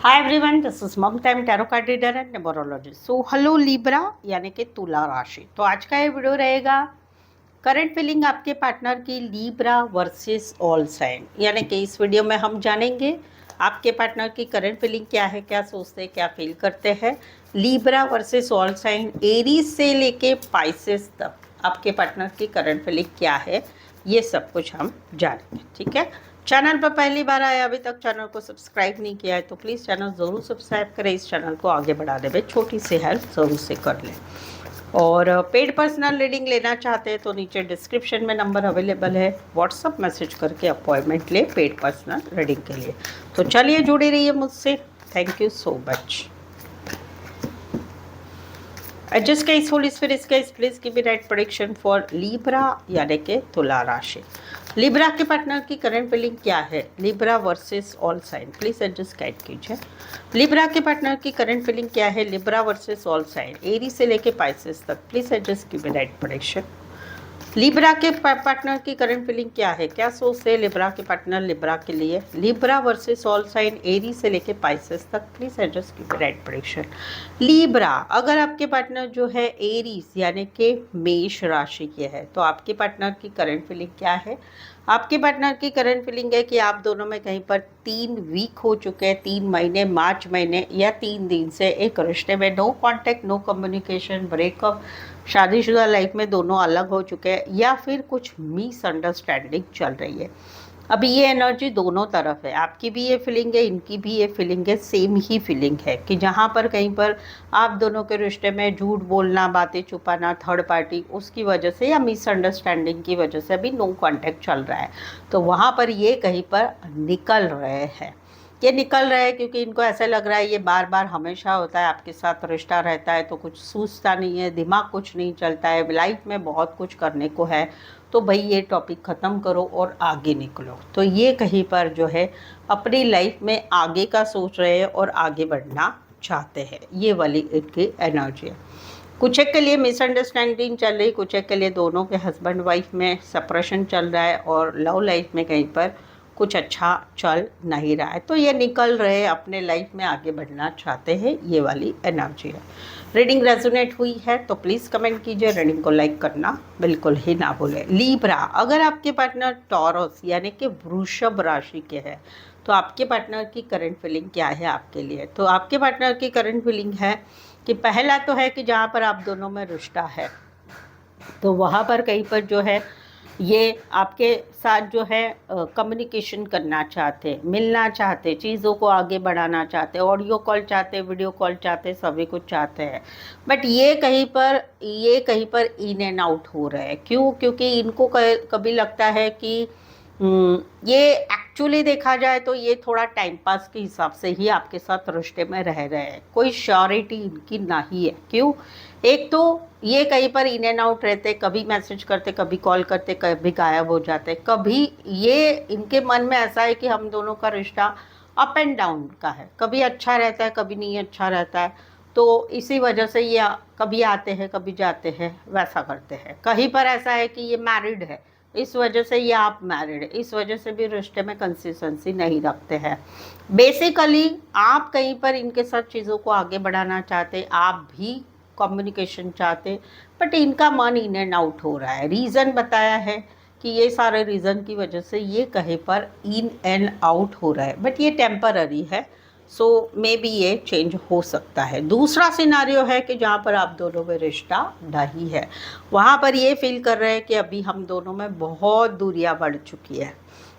Hi everyone, this is मम time tarot card reader and numerologist. So hello Libra यानी कि तुला राशि। तो आज का ये वीडियो रहेगा करंट फीलिंग आपके पार्टनर की लिब्रा वर्सेस ऑल साइन। यानी कि इस वीडियो में हम जानेंगे आपके पार्टनर की करंट फीलिंग क्या है, क्या सोचते हैं, क्या फील करते हैं। Libra versus all sign, Aries से लेके पाइसेस तक आपके पार्टनर की करंट फीलिंग क्या है, ये सब कुछ हम जानेंगे। ठीक है, चैनल पर पहली बार आए, अभी तक चैनल को सब्सक्राइब नहीं किया है तो प्लीज़ चैनल ज़रूर सब्सक्राइब करें। इस चैनल को आगे बढ़ाने में छोटी सी हेल्प ज़रूर से कर लें। और पेड पर्सनल रीडिंग लेना चाहते हैं तो नीचे डिस्क्रिप्शन में नंबर अवेलेबल है, व्हाट्सअप मैसेज करके अपॉइंटमेंट ले पेड पर्सनल रीडिंग के लिए। तो चलिए जुड़े रहिए मुझसे। Thank you so much. Just guys, Holy Spirit guys, please give me right prediction for Libra यानी कि तुला राशि। लिब्रा के पार्टनर की करंट फीलिंग क्या है, Libra versus all sign, please adjust guide कीजिए। लिब्रा के पार्टनर की करंट फीलिंग क्या है, Libra versus all sign, Aries से लेके पाइसेस तक, please adjust give me right prediction. Libra के पार्टनर की करंट फीलिंग क्या है, क्या सोचते हैं लिब्रा के पार्टनर लिब्रा के लिए, Libra versus all sign, Aries से लेके पाइसेस तक, please adjust give me right prediction. Libra, अगर आपके पार्टनर जो है एरीज यानी कि मेष राशि के है तो आपके पार्टनर की करंट फीलिंग क्या है। आपके पार्टनर की करंट फीलिंग है कि आप दोनों में कहीं पर 3 वीक हो चुके हैं, 3 महीने, मार्च महीने या 3 दिन से एक रिश्ते में no contact, no communication, breakup, शादीशुदा लाइफ में दोनों अलग हो चुके हैं या फिर कुछ मिसअंडरस्टैंडिंग चल रही है। अभी ये एनर्जी दोनों तरफ है, आपकी भी ये फीलिंग है, इनकी भी ये फीलिंग है, सेम ही फीलिंग है कि जहाँ पर कहीं पर आप दोनों के रिश्ते में झूठ बोलना, बातें छुपाना, थर्ड पार्टी उसकी वजह से या मिसअंडरस्टैंडिंग की वजह से अभी नो कांटेक्ट चल रहा है। तो वहाँ पर ये कहीं पर निकल रहे हैं, ये निकल रहा है क्योंकि इनको ऐसा लग रहा है ये बार बार हमेशा होता है, आपके साथ रिश्ता रहता है तो कुछ सूझता नहीं है, दिमाग कुछ नहीं चलता है, लाइफ में बहुत कुछ करने को है, तो भाई ये टॉपिक ख़त्म करो और आगे निकलो। तो ये कहीं पर जो है अपनी लाइफ में आगे का सोच रहे हैं और आगे बढ़ना चाहते हैं, ये वाली इनकी एनर्जी है। कुछ एक के लिए मिसअंडरस्टैंडिंग चल रही, कुछ एक के लिए दोनों के हस्बैंड वाइफ में सेपरेशन चल रहा है और लव लाइफ में कहीं पर कुछ अच्छा चल नहीं रहा है, तो ये निकल रहे अपने लाइफ में आगे बढ़ना चाहते हैं, ये वाली एनर्जी है। रीडिंग रेजोनेट हुई है तो प्लीज़ कमेंट कीजिए, रीडिंग को लाइक करना बिल्कुल ही ना भूलें। लिब्रा, अगर आपके पार्टनर टॉरस यानी कि वृषभ राशि के हैं तो आपके पार्टनर की करंट फीलिंग क्या है आपके लिए। तो आपके पार्टनर की करंट फीलिंग है कि पहला तो है कि जहाँ पर आप दोनों में रिश्ता है तो वहाँ पर कहीं पर जो है ये आपके साथ जो है कम्युनिकेशन करना चाहते, मिलना चाहते, चीज़ों को आगे बढ़ाना चाहते, ऑडियो कॉल चाहते, वीडियो कॉल चाहते, सभी कुछ चाहते हैं। बट ये कहीं पर इन एंड आउट हो रहे हैं। क्यों? क्योंकि इनको कभी लगता है कि ये एक्चुअली देखा जाए तो ये थोड़ा टाइम पास के हिसाब से ही आपके साथ रिश्ते में रह रहे हैं, कोई श्योरिटी इनकी नहीं है। क्यों? एक तो ये कहीं पर इन एंड आउट रहते, कभी मैसेज करते, कभी कॉल करते, कभी गायब हो जाते, कभी ये इनके मन में ऐसा है कि हम दोनों का रिश्ता अप एंड डाउन का है, कभी अच्छा रहता है, कभी नहीं अच्छा रहता है। तो इसी वजह से ये कभी आते हैं, कभी जाते हैं, वैसा करते हैं। कहीं पर ऐसा है कि ये मैरिड है, इस वजह से ये आप मैरिड है, इस वजह से भी रिश्ते में कंसिस्टेंसी नहीं रखते हैं। बेसिकली आप कहीं पर इनके साथ चीज़ों को आगे बढ़ाना चाहते, आप भी कम्युनिकेशन चाहते, बट इनका मन इन एंड आउट हो रहा है। रीज़न बताया है कि ये सारे रीज़न की वजह से ये कहीं पर इन एंड आउट हो रहा है, बट ये टेम्पररी है। सो मे बी ये चेंज हो सकता है। दूसरा सिनारियो है कि जहाँ पर आप दोनों में रिश्ता नहीं है, वहाँ पर ये फील कर रहे हैं कि अभी हम दोनों में बहुत दूरियाँ बढ़ चुकी है,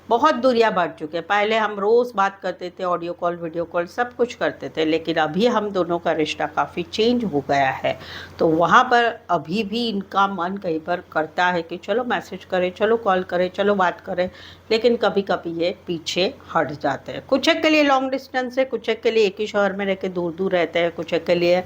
बहुत दूरियां बढ़ चुके हैं। पहले हम रोज़ बात करते थे, ऑडियो कॉल, वीडियो कॉल सब कुछ करते थे, लेकिन अभी हम दोनों का रिश्ता काफ़ी चेंज हो गया है। तो वहाँ पर अभी भी इनका मन कहीं पर करता है कि चलो मैसेज करें, चलो कॉल करें, चलो बात करें, लेकिन कभी कभी ये पीछे हट जाते हैं। कुछ एक के लिए लॉन्ग डिस्टेंस है, कुछ एक के लिए एक ही शहर में रह के दूर दूर रहते हैं, कुछ एक के लिए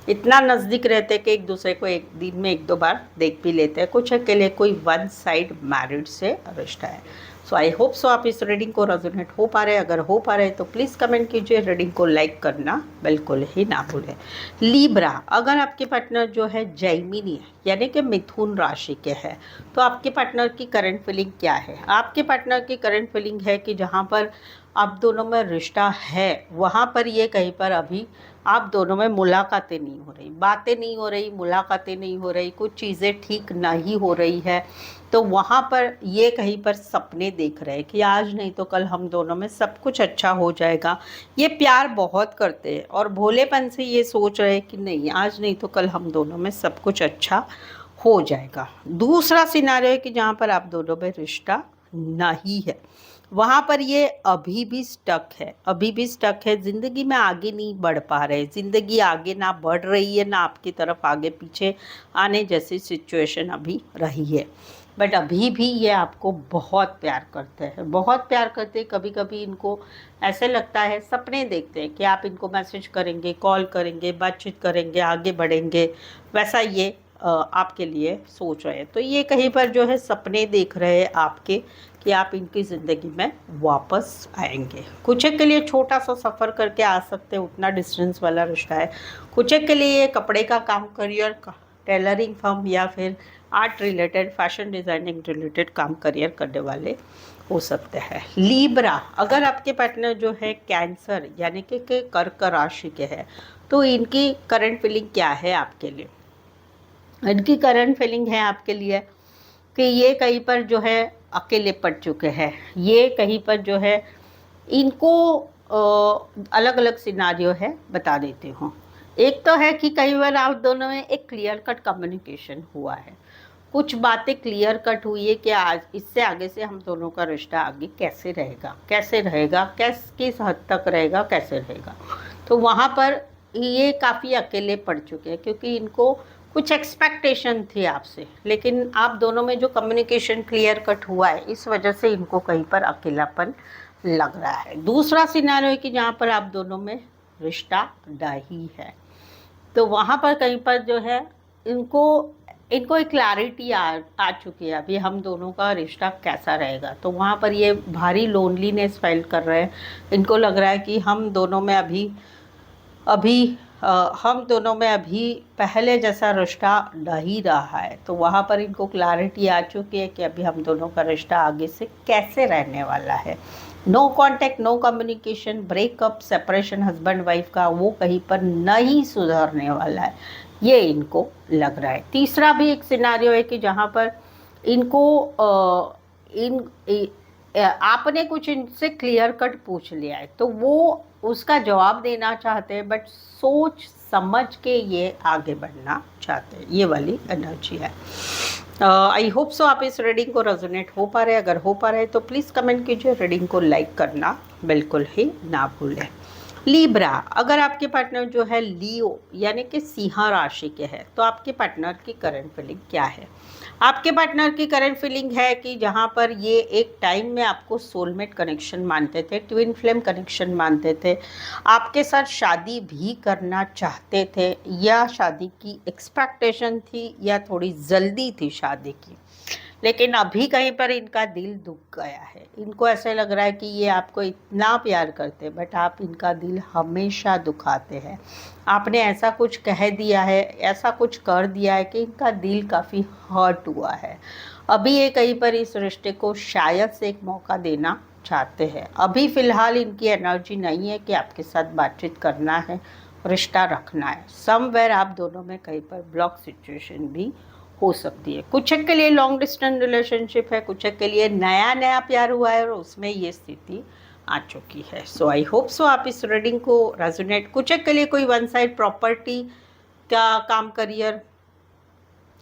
इतना नज़दीक रहते हैं कि एक दूसरे को एक दिन में 1-2 बार देख भी लेते हैं, कुछ एक के लिए कोई वन साइड मैरिड से रिश्ता है। सो आई होप सो आप इस रीडिंग को रेजोनेट हो पा रहे हैं। अगर हो पा रहे हैं तो प्लीज़ कमेंट कीजिए, रीडिंग को लाइक करना बिल्कुल ही ना भूलें। लिब्रा, अगर आपके पार्टनर जो है जैमिनी है यानी कि मिथुन राशि के हैं तो आपके पार्टनर की करंट फीलिंग क्या है। आपके पार्टनर की करंट फीलिंग है कि जहाँ पर आप दोनों में रिश्ता है, वहाँ पर ये कहीं पर अभी आप दोनों में मुलाकातें नहीं हो रही, बातें नहीं हो रही, मुलाकातें नहीं हो रही, कुछ चीज़ें ठीक नहीं हो रही है। तो वहाँ पर ये कहीं पर सपने देख रहे हैं कि आज नहीं तो कल हम दोनों में सब कुछ अच्छा हो जाएगा। ये प्यार बहुत करते हैं और भोलेपन से ये सोच रहे हैं कि नहीं, आज नहीं तो कल हम दोनों में सब कुछ अच्छा हो जाएगा। दूसरा सिनारियो है कि जहाँ पर आप दोनों में रिश्ता नहीं है, वहाँ पर ये अभी भी स्टक है, अभी भी स्टक है, ज़िंदगी में आगे नहीं बढ़ पा रहे, ज़िंदगी आगे ना बढ़ रही है, ना आपकी तरफ आगे पीछे आने जैसी सिचुएशन अभी रही है। बट अभी भी ये आपको बहुत प्यार करते हैं, बहुत प्यार करते हैं। कभी कभी इनको ऐसे लगता है, सपने देखते हैं कि आप इनको मैसेज करेंगे, कॉल करेंगे, बातचीत करेंगे, आगे बढ़ेंगे, वैसा ये आपके लिए सोच रहे हैं। तो ये कहीं पर जो है सपने देख रहे हैं आपके कि आप इनकी ज़िंदगी में वापस आएंगे। कुछ एक के लिए छोटा सा सफ़र करके आ सकते हैं, उतना डिस्टेंस वाला रिश्ता है। कुछ एक के लिए ये कपड़े का काम, करियर का, टेलरिंग फर्म या फिर art related, fashion designing related काम करियर करने वाले हो सकते हैं। लीब्रा, अगर आपके पार्टनर जो है कैंसर यानी कि कर्क राशि के हैं, तो इनकी करंट फीलिंग क्या है आपके लिए? इनकी करंट फीलिंग है आपके लिए कि ये कहीं पर जो है अकेले पड़ चुके हैं, ये कहीं पर जो है इनको अलग अलग सिनारियो है, बता देती हूँ। एक तो है कि कई बार आप दोनों में एक क्लियर कट कम्युनिकेशन हुआ है, कुछ बातें क्लियर कट हुई है कि आज इससे आगे से हम दोनों का रिश्ता आगे कैसे रहेगा, कैसे रहेगा, किस हद तक रहेगा, कैसे रहेगा। तो वहाँ पर ये काफ़ी अकेले पड़ चुके हैं क्योंकि इनको कुछ एक्सपेक्टेशन थी आपसे, लेकिन आप दोनों में जो कम्युनिकेशन क्लियर कट हुआ है, इस वजह से इनको कहीं पर अकेलापन लग रहा है। दूसरा सिनारियो है कि जहाँ पर आप दोनों में रिश्ता नहीं है, तो वहाँ पर कहीं पर जो है इनको एक क्लैरिटी आ चुकी है अभी हम दोनों का रिश्ता कैसा रहेगा। तो वहाँ पर ये भारी लोनलीनेस फील कर रहे हैं, इनको लग रहा है कि हम दोनों में अभी पहले जैसा रिश्ता नहीं रहा है। तो वहाँ पर इनको क्लैरिटी आ चुकी है कि अभी हम दोनों का रिश्ता आगे से कैसे रहने वाला है। No contact, no communication, breakup, separation husband wife का वो कहीं पर नहीं सुधरने वाला है, ये इनको लग रहा है। तीसरा भी एक सिनारियो है कि जहाँ पर इनको आपने कुछ इनसे क्लियर कट पूछ लिया है, तो वो उसका जवाब देना चाहते हैं, बट सोच समझ के ये आगे बढ़ना चाहते हैं, ये वाली एनर्जी है। आई होप सो आप इस रीडिंग को रेजोनेट हो पा रहे हैं। अगर हो पा रहे हैं तो प्लीज़ कमेंट कीजिए, रीडिंग को लाइक करना बिल्कुल ही ना भूलें। लीब्रा, अगर आपके पार्टनर जो है लियो यानी कि सिंह राशि के हैं, तो आपके पार्टनर की करंट फीलिंग क्या है? आपके पार्टनर की करंट फीलिंग है कि जहाँ पर ये एक टाइम में आपको सोलमेट कनेक्शन मानते थे, ट्विन फ्लेम कनेक्शन मानते थे, आपके साथ शादी भी करना चाहते थे, या शादी की एक्सपेक्टेशन थी या थोड़ी जल्दी थी शादी की, लेकिन अभी कहीं पर इनका दिल दुख गया है। इनको ऐसे लग रहा है कि ये आपको इतना प्यार करते हैं, बट आप इनका दिल हमेशा दुखाते हैं। आपने ऐसा कुछ कह दिया है, ऐसा कुछ कर दिया है कि इनका दिल काफ़ी हर्ट हुआ है। अभी ये कहीं पर इस रिश्ते को शायद से एक मौका देना चाहते हैं। अभी फ़िलहाल इनकी एनर्जी नहीं है कि आपके साथ बातचीत करना है, रिश्ता रखना है। समवेयर आप दोनों में कहीं पर ब्लॉक सिचुएशन भी हो सकती है। कुछ एक के लिए लॉन्ग डिस्टेंस रिलेशनशिप है, कुछ एक के लिए नया नया प्यार हुआ है और उसमें ये स्थिति आ चुकी है। सो आई होप सो आप इस रीडिंग को रेजोनेट, कुछ एक के लिए कोई वन साइड प्रॉपर्टी का काम करियर,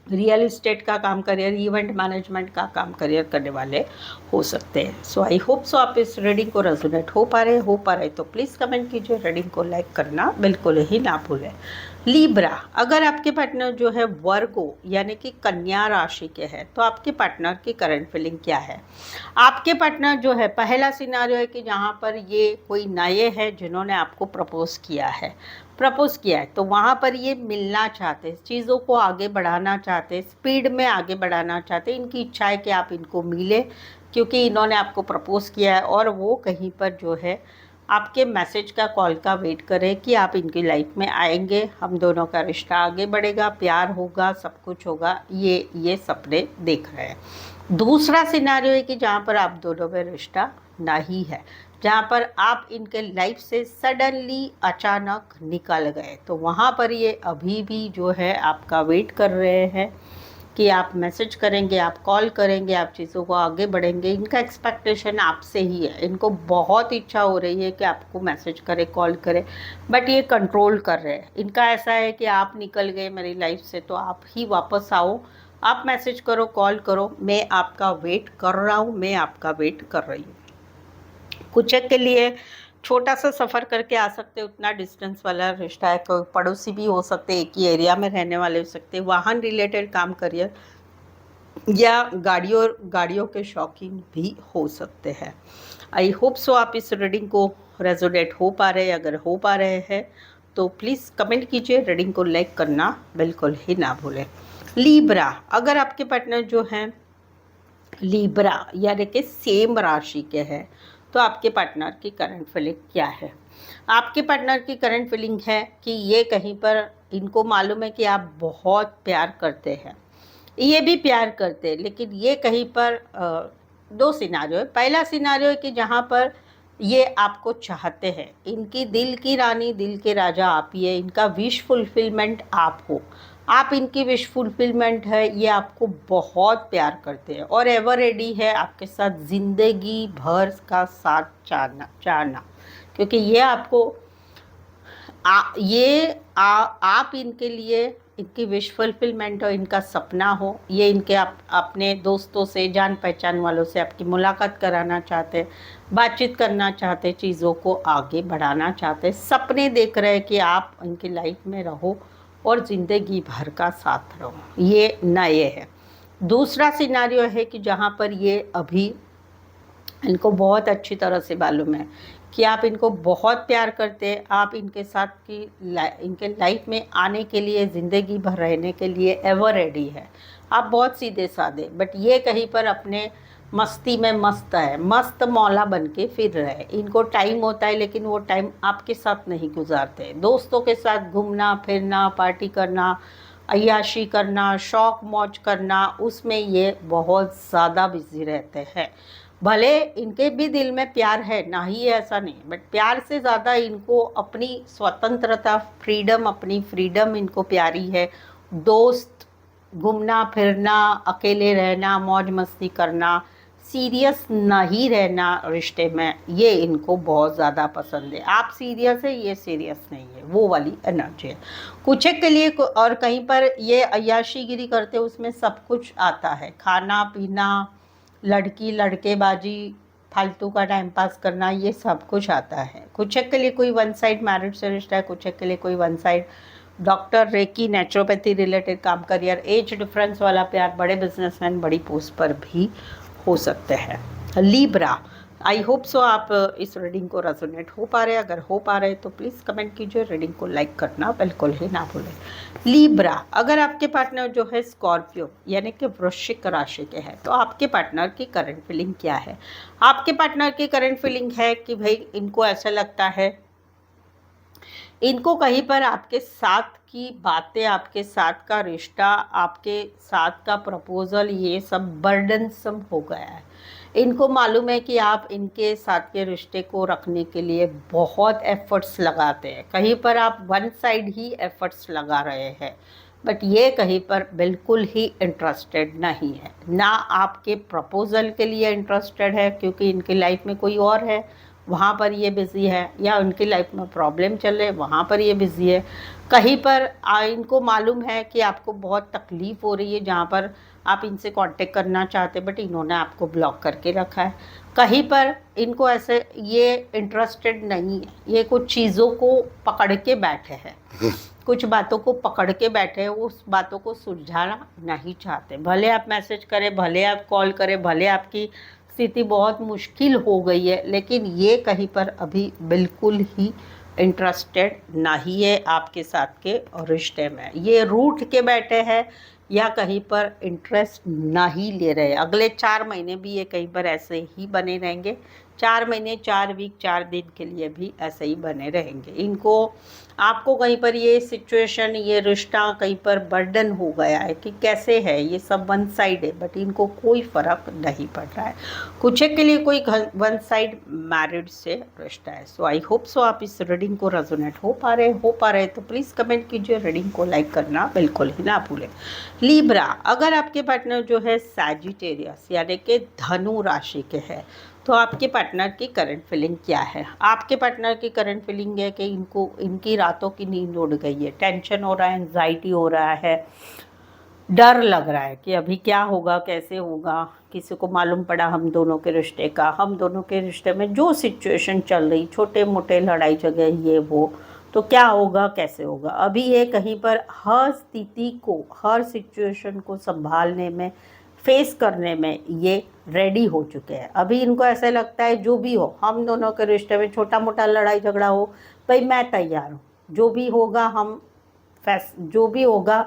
रियल इस्टेट का काम करियर, इवेंट मैनेजमेंट का काम करियर करने वाले हो सकते हैं। सो आई होप सो आप इस रीडिंग को रेजोनेट हो पा रहे तो प्लीज़ कमेंट कीजिए, रीडिंग को लाइक करना बिल्कुल ही ना भूलें। लीब्रा, अगर आपके पार्टनर जो है वर्गो यानी कि कन्या राशि के हैं, तो आपके पार्टनर की करंट फीलिंग क्या है? आपके पार्टनर जो है, पहला सिनारियो है कि जहाँ पर ये कोई नए हैं जिन्होंने आपको प्रपोज किया है, तो वहाँ पर ये मिलना चाहते हैं, चीज़ों को आगे बढ़ाना चाहते हैं, स्पीड में आगे बढ़ाना चाहते हैं। इनकी इच्छा है कि आप इनको मिले क्योंकि इन्होंने आपको प्रपोज किया है, और वो कहीं पर जो है आपके मैसेज का, कॉल का वेट करें कि आप इनकी लाइफ में आएंगे, हम दोनों का रिश्ता आगे बढ़ेगा, प्यार होगा, सब कुछ होगा, ये सपने देख रहे हैं। दूसरा सिनारियो है कि जहाँ पर आप दोनों में रिश्ता नहीं है, जहाँ पर आप इनके लाइफ से सडनली अचानक निकल गए, तो वहाँ पर ये अभी भी जो है आपका वेट कर रहे हैं कि आप मैसेज करेंगे, आप कॉल करेंगे, आप चीज़ों को आगे बढ़ेंगे। इनका एक्सपेक्टेशन आपसे ही है, इनको बहुत इच्छा हो रही है कि आपको मैसेज करे, कॉल करे, बट ये कंट्रोल कर रहे हैं। इनका ऐसा है कि आप निकल गए मेरी लाइफ से तो आप ही वापस आओ, आप मैसेज करो, कॉल करो, मैं आपका वेट कर रहा हूँ, मैं आपका वेट कर रही हूँ। कुछ के लिए छोटा सा सफ़र करके आ सकते, उतना डिस्टेंस वाला रिश्ता है, कोई पड़ोसी भी हो सकते, एक ही एरिया में रहने वाले हो सकते, वाहन रिलेटेड काम, करियर, या गाड़ियों के शौकीन भी हो सकते हैं। आई होप सो आप इस रीडिंग को रेजोनेट हो पा रहे हैं। अगर हो पा रहे हैं तो प्लीज़ कमेंट कीजिए, रीडिंग को लाइक करना बिल्कुल ही ना भूलें। लीब्रा, अगर आपके पार्टनर जो हैं लीब्रा यानी कि सेम राशि के हैं, तो आपके पार्टनर की करंट फीलिंग क्या है? आपके पार्टनर की करंट फीलिंग है कि ये कहीं पर, इनको मालूम है कि आप बहुत प्यार करते हैं, ये भी प्यार करते हैं, लेकिन ये कहीं पर दो सिनारियो है। पहला सिनारियो है कि जहाँ पर ये आपको चाहते हैं, इनकी दिल की रानी, दिल के राजा आप ही है, इनका विश फुलफिलमेंट आप हो, आप इनकी विश फुलफिलमेंट है, ये आपको बहुत प्यार करते हैं और एवर रेडी है आपके साथ ज़िंदगी भर का साथ चाहना, क्योंकि ये आपको आप इनके लिए, इनकी विश फुलफिलमेंट हो, इनका सपना हो, ये इनके अपने दोस्तों से, जान पहचान वालों से आपकी मुलाकात कराना चाहते, बातचीत करना चाहते, चीज़ों को आगे बढ़ाना चाहते, सपने देख रहे हैं कि आप इनकी लाइफ में रहो और ज़िंदगी भर का साथ रहो, ये नए है। दूसरा सिनारियो है कि जहाँ पर ये अभी, इनको बहुत अच्छी तरह से मालूम है कि आप इनको बहुत प्यार करते हैं, आप इनके साथ की इनके लाइफ में आने के लिए, ज़िंदगी भर रहने के लिए एवर रेडी है। आप बहुत सीधे साधे, बट ये कहीं पर अपने मस्ती में मस्त है, मस्त मौला बन के फिर रहे। इनको टाइम होता है लेकिन वो टाइम आपके साथ नहीं गुजारते। दोस्तों के साथ घूमना फिरना, पार्टी करना, अय्याशी करना, शौक मौज करना, उसमें ये बहुत ज़्यादा बिजी रहते हैं। भले इनके भी दिल में प्यार है, ना ही ऐसा नहीं, बट प्यार से ज़्यादा इनको अपनी स्वतंत्रता, फ्रीडम, अपनी फ्रीडम इनको प्यारी है। दोस्त, घूमना फिरना, अकेले रहना, मौज मस्ती करना, सीरियस नहीं रहना रिश्ते में, ये इनको बहुत ज़्यादा पसंद है। आप सीरियस है, ये सीरियस नहीं है, वो वाली एनर्जी है। कुछ के लिए और कहीं पर ये अय्याशीगिरी करते, उसमें सब कुछ आता है, खाना पीना, लड़की लड़केबाजी, फालतू का टाइम पास करना, ये सब कुछ आता है। कुछ के लिए कोई वन साइड मैरिज से रिश्ता है, कुछ के लिए कोई one side doctor, reiki, naturopathy related काम, करियर, एज डिफरेंस वाला प्यार, बड़े बिजनेसमैन, बड़ी पोस्ट पर भी हो सकते हैं। लीब्रा, आई होप सो आप इस रीडिंग को रेजोनेट हो पा रहे हैं। अगर हो पा रहे हैं तो प्लीज़ कमेंट कीजिए, रीडिंग को लाइक करना बिल्कुल ही ना भूलें। लीब्रा, अगर आपके पार्टनर जो है स्कॉर्पियो यानी कि वृश्चिक राशि के हैं, तो आपके पार्टनर की करंट फीलिंग क्या है? आपके पार्टनर की करंट फीलिंग है कि भाई इनको ऐसा लगता है, इनको कहीं पर आपके साथ की बातें, आपके साथ का रिश्ता, आपके साथ का प्रपोजल, ये सब बर्डनसम हो गया है। इनको मालूम है कि आप इनके साथ के रिश्ते को रखने के लिए बहुत एफर्ट्स लगाते हैं, कहीं पर आप वन साइड ही एफर्ट्स लगा रहे हैं, बट ये कहीं पर बिल्कुल ही इंटरेस्टेड नहीं है, ना आपके प्रपोजल के लिए इंटरेस्टेड है, क्योंकि इनकी लाइफ में कोई और है, वहाँ पर ये बिज़ी है, या उनकी लाइफ में प्रॉब्लम चल रहे, वहाँ पर ये बिज़ी है। कहीं पर इनको मालूम है कि आपको बहुत तकलीफ़ हो रही है, जहाँ पर आप इनसे कांटेक्ट करना चाहते, बट इन्होंने आपको ब्लॉक करके रखा है। कहीं पर इनको ऐसे, ये इंटरेस्टेड नहीं है, ये कुछ चीज़ों को पकड़ के बैठे हैं, कुछ बातों को पकड़ के बैठे हैं, उस बातों को सुलझाना नहीं चाहते। भले आप मैसेज करें, भले आप कॉल करें, भले आपकी स्थिति बहुत मुश्किल हो गई है, लेकिन ये कहीं पर अभी बिल्कुल ही इंटरेस्टेड नहीं है आपके साथ के रिश्ते में। ये रूठ के बैठे हैं या कहीं पर इंटरेस्ट नहीं ले रहे। अगले 4 महीने भी ये कहीं पर ऐसे ही बने रहेंगे, 4 महीने 4 वीक 4 दिन के लिए भी ऐसे ही बने रहेंगे। इनको आपको कहीं पर ये सिचुएशन, ये रिश्ता कहीं पर बर्डन हो गया है कि कैसे है, ये सब वन साइड है, बट इनको कोई फ़र्क नहीं पड़ रहा है। कुछ के लिए कोई वन साइड मैरिड से रिश्ता है। सो आई होप सो आप इस रीडिंग को रेजोनेट हो पा रहे तो प्लीज़ कमेंट कीजिए, रीडिंग को लाइक करना बिल्कुल ही ना भूलें। लीब्रा, अगर आपके पार्टनर जो है सैजिटेरियस यानी कि धनु राशि के हैं, तो आपके पार्टनर की करंट फीलिंग क्या है? आपके पार्टनर की करंट फीलिंग है कि इनकी रातों की नींद उड़ गई है, टेंशन हो रहा है, एंजाइटी हो रहा है, डर लग रहा है कि अभी क्या होगा, कैसे होगा। किसी को मालूम पड़ा हम दोनों के रिश्ते का, हम दोनों के रिश्ते में जो सिचुएशन चल रही, छोटे मोटे लड़ाई झगड़े ये वो, तो क्या होगा, कैसे होगा। अभी ये कहीं पर हर स्थिति को, हर सिचुएशन को संभालने में, फेस करने में ये रेडी हो चुके हैं। अभी इनको ऐसा लगता है जो भी हो, हम दोनों के रिश्ते में छोटा मोटा लड़ाई झगड़ा हो, भाई मैं तैयार हूँ, जो भी होगा जो भी होगा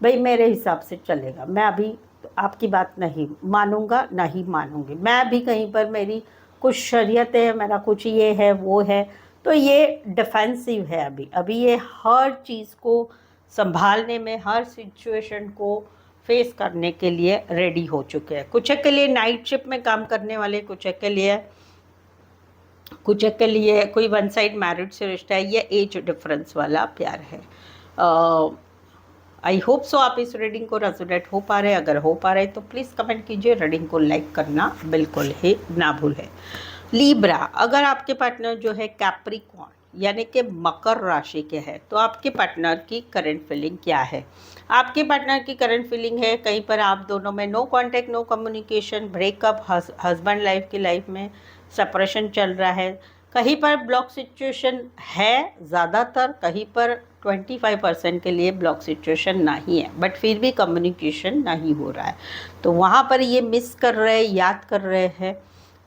भाई मेरे हिसाब से चलेगा, मैं अभी आपकी बात नहीं मानूंगा, नहीं मानूंगी। मैं भी कहीं पर मेरी कुछ शरीयत है, मेरा कुछ ये है वो है, तो ये डिफेंसिव है। अभी ये हर चीज़ को संभालने में, हर सिचुएशन को फेस करने के लिए रेडी हो चुके हैं। कुछ के लिए नाइट शिफ्ट में काम करने वाले, कुछ के लिए कोई वन साइड मैरिड से रिश्ता है, ये एज डिफरेंस वाला प्यार है। आई होप सो आप इस रीडिंग को रेजोनेट हो पा रहे हैं। अगर हो पा रहे तो प्लीज़ कमेंट कीजिए, रीडिंग को लाइक करना बिल्कुल ही ना भूलें। लीब्रा, अगर आपके पार्टनर जो है कैप्रिकॉर्न यानी कि मकर राशि के हैं, तो आपके पार्टनर की करंट फीलिंग क्या है? आपके पार्टनर की करंट फीलिंग है कहीं पर आप दोनों में no contact, no communication, breakup, husband life की लाइफ में सेपरेशन चल रहा है, कहीं पर ब्लॉक सिचुएशन है, ज़्यादातर कहीं पर 25% के लिए ब्लॉक सिचुएशन नहीं है, बट फिर भी कम्युनिकेशन नहीं हो रहा है। तो वहाँ पर ये मिस कर रहे हैं, याद कर रहे हैं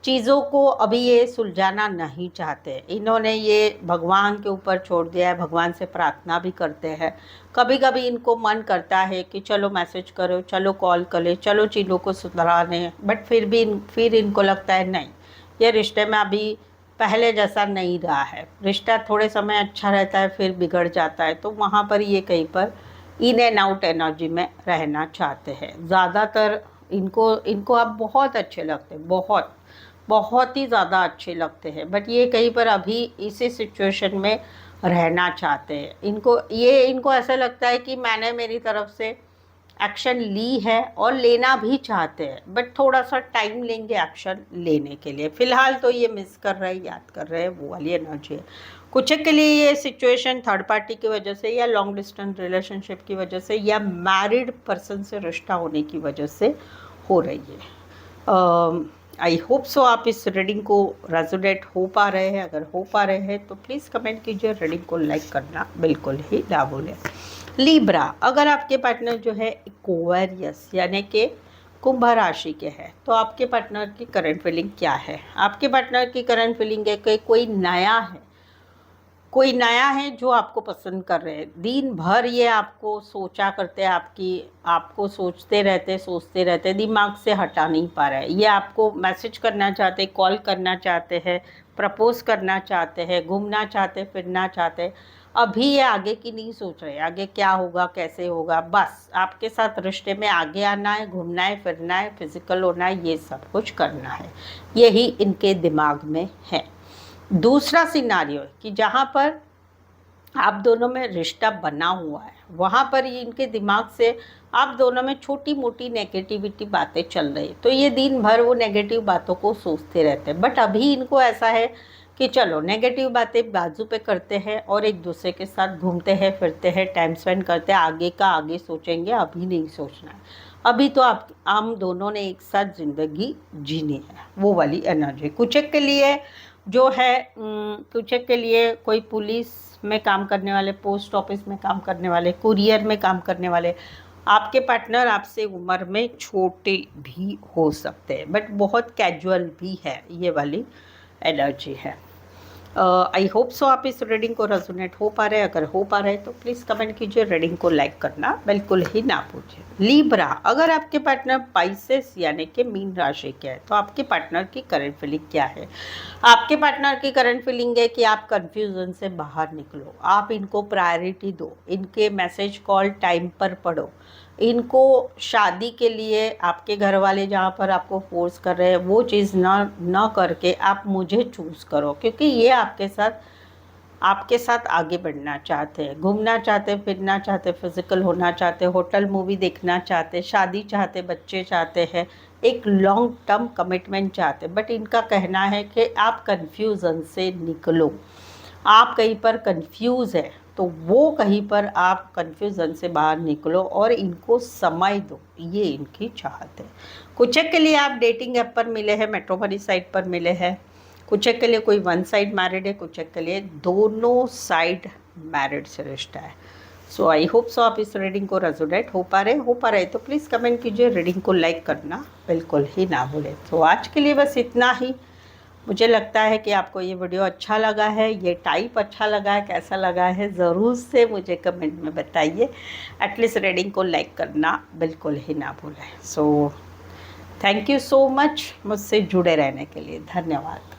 चीज़ों को, अभी ये सुलझाना नहीं चाहते। इन्होंने ये भगवान के ऊपर छोड़ दिया है, भगवान से प्रार्थना भी करते हैं। कभी कभी इनको मन करता है कि चलो मैसेज करो, चलो कॉल करें, चलो चीज़ों को सुधारने, बट फिर इनको लगता है नहीं, ये रिश्ते में अभी पहले जैसा नहीं रहा है। रिश्ता थोड़े समय अच्छा रहता है, फिर बिगड़ जाता है। तो वहाँ पर ये कहीं पर इन एंड आउट एनर्जी में रहना चाहते हैं। ज़्यादातर इनको आप बहुत अच्छे लगते हैं, बहुत ही ज़्यादा अच्छे लगते हैं, बट ये कहीं पर अभी इसी सिचुएशन में रहना चाहते हैं। इनको ऐसा लगता है कि मैंने मेरी तरफ से एक्शन ली है और लेना भी चाहते हैं, बट थोड़ा सा टाइम लेंगे एक्शन लेने के लिए। फ़िलहाल तो ये मिस कर रहे हैं, याद कर रहे हैं, वो वाली एनर्जी है। कुछ के लिए ये सिचुएशन थर्ड पार्टी की वजह से, या लॉन्ग डिस्टेंस रिलेशनशिप की वजह से, या मैरिड पर्सन से रिश्ता होने की वजह से हो रही है। आई होप सो आप इस रीडिंग को रेजोनेट हो पा रहे हैं। अगर हो पा रहे हैं तो प्लीज़ कमेंट कीजिए, रीडिंग को लाइक करना बिल्कुल ही ना भूलें। लीब्रा, अगर आपके पार्टनर जो है एक्वेरियस यानी कि कुंभ राशि के हैं, तो आपके पार्टनर की करंट फीलिंग क्या है? आपके पार्टनर की करंट फीलिंग है कि कोई नया है जो आपको पसंद कर रहे हैं। दिन भर ये आपको सोचा करते हैं, आपको सोचते रहते, दिमाग से हटा नहीं पा रहे हैं। ये आपको मैसेज करना चाहते, कॉल करना चाहते हैं, प्रपोज करना चाहते हैं, घूमना चाहते, फिरना चाहते। अभी ये आगे की नहीं सोच रहे, आगे क्या होगा, कैसे होगा। बस आपके साथ रिश्ते में आगे आना है, घूमना है, फिरना है, फिजिकल होना है, ये सब कुछ करना है, यही इनके दिमाग में है। दूसरा सिनारियो है कि जहाँ पर आप दोनों में रिश्ता बना हुआ है, वहाँ पर ये इनके दिमाग से आप दोनों में छोटी मोटी नेगेटिविटी बातें चल रही, तो ये दिन भर वो नेगेटिव बातों को सोचते रहते हैं। बट अभी इनको ऐसा है कि चलो नेगेटिव बातें बाजू पे करते हैं और एक दूसरे के साथ घूमते हैं, फिरते हैं, टाइम स्पेंड करते हैं, आगे का आगे सोचेंगे, अभी नहीं सोचना है। अभी तो हम दोनों ने एक साथ ज़िंदगी जीनी है, वो वाली एनर्जी। कुछ के लिए जो है, कुछ के लिए कोई पुलिस में काम करने वाले, पोस्ट ऑफिस में काम करने वाले, कुरियर में काम करने वाले, आपके पार्टनर आपसे उम्र में छोटे भी हो सकते हैं, बट बहुत कैजुअल भी है, ये वाली एनर्जी है। आई होप सो आप इस रीडिंग को रेजोनेट हो पा रहे हैं। अगर हो पा रहे हैं तो प्लीज़ कमेंट कीजिए, रीडिंग को लाइक करना बिल्कुल ही ना भूलिए। लीब्रा, अगर आपके पार्टनर पाइसेस यानी कि मीन राशि के है तो आपके पार्टनर की करंट फीलिंग क्या है? आपके पार्टनर की करंट फीलिंग है कि आप कंफ्यूजन से बाहर निकलो, आप इनको प्रायोरिटी दो, इनके मैसेज कॉल टाइम पर पढ़ो, इनको शादी के लिए आपके घर वाले जहाँ पर आपको फोर्स कर रहे हैं वो चीज़ ना करके आप मुझे चूज़ करो, क्योंकि ये आपके साथ आगे बढ़ना चाहते हैं, घूमना चाहते, फिरना चाहते, फिजिकल होना चाहते, होटल मूवी देखना चाहते, शादी चाहते, बच्चे चाहते हैं, एक लॉन्ग टर्म कमिटमेंट चाहते। बट इनका कहना है कि आप कन्फ्यूज़न से निकलो, आप कहीं पर कंफ्यूज है तो वो कहीं पर आप कंफ्यूजन से बाहर निकलो और इनको समय दो, ये इनकी चाहत है। कुछ एक के लिए आप डेटिंग ऐप पर मिले हैं, मैट्रिमोनी साइट पर मिले हैं, कुछ एक के लिए कोई वन साइड मैरिड है, कुछ एक के लिए दोनों साइड मैरिड से रिश्ता है। सो आई होप सो आप इस रीडिंग को रेजोनेट हो पा रहे तो प्लीज़ कमेंट कीजिए, रीडिंग को लाइक करना बिल्कुल ही ना भूलें। तो आज के लिए बस इतना ही। मुझे लगता है कि आपको ये वीडियो अच्छा लगा है, ये टाइप अच्छा लगा है, कैसा लगा है ज़रूर से मुझे कमेंट में बताइए। एटलीस्ट रीडिंग को लाइक करना बिल्कुल ही ना भूलें। So thank you so much मुझसे जुड़े रहने के लिए, धन्यवाद।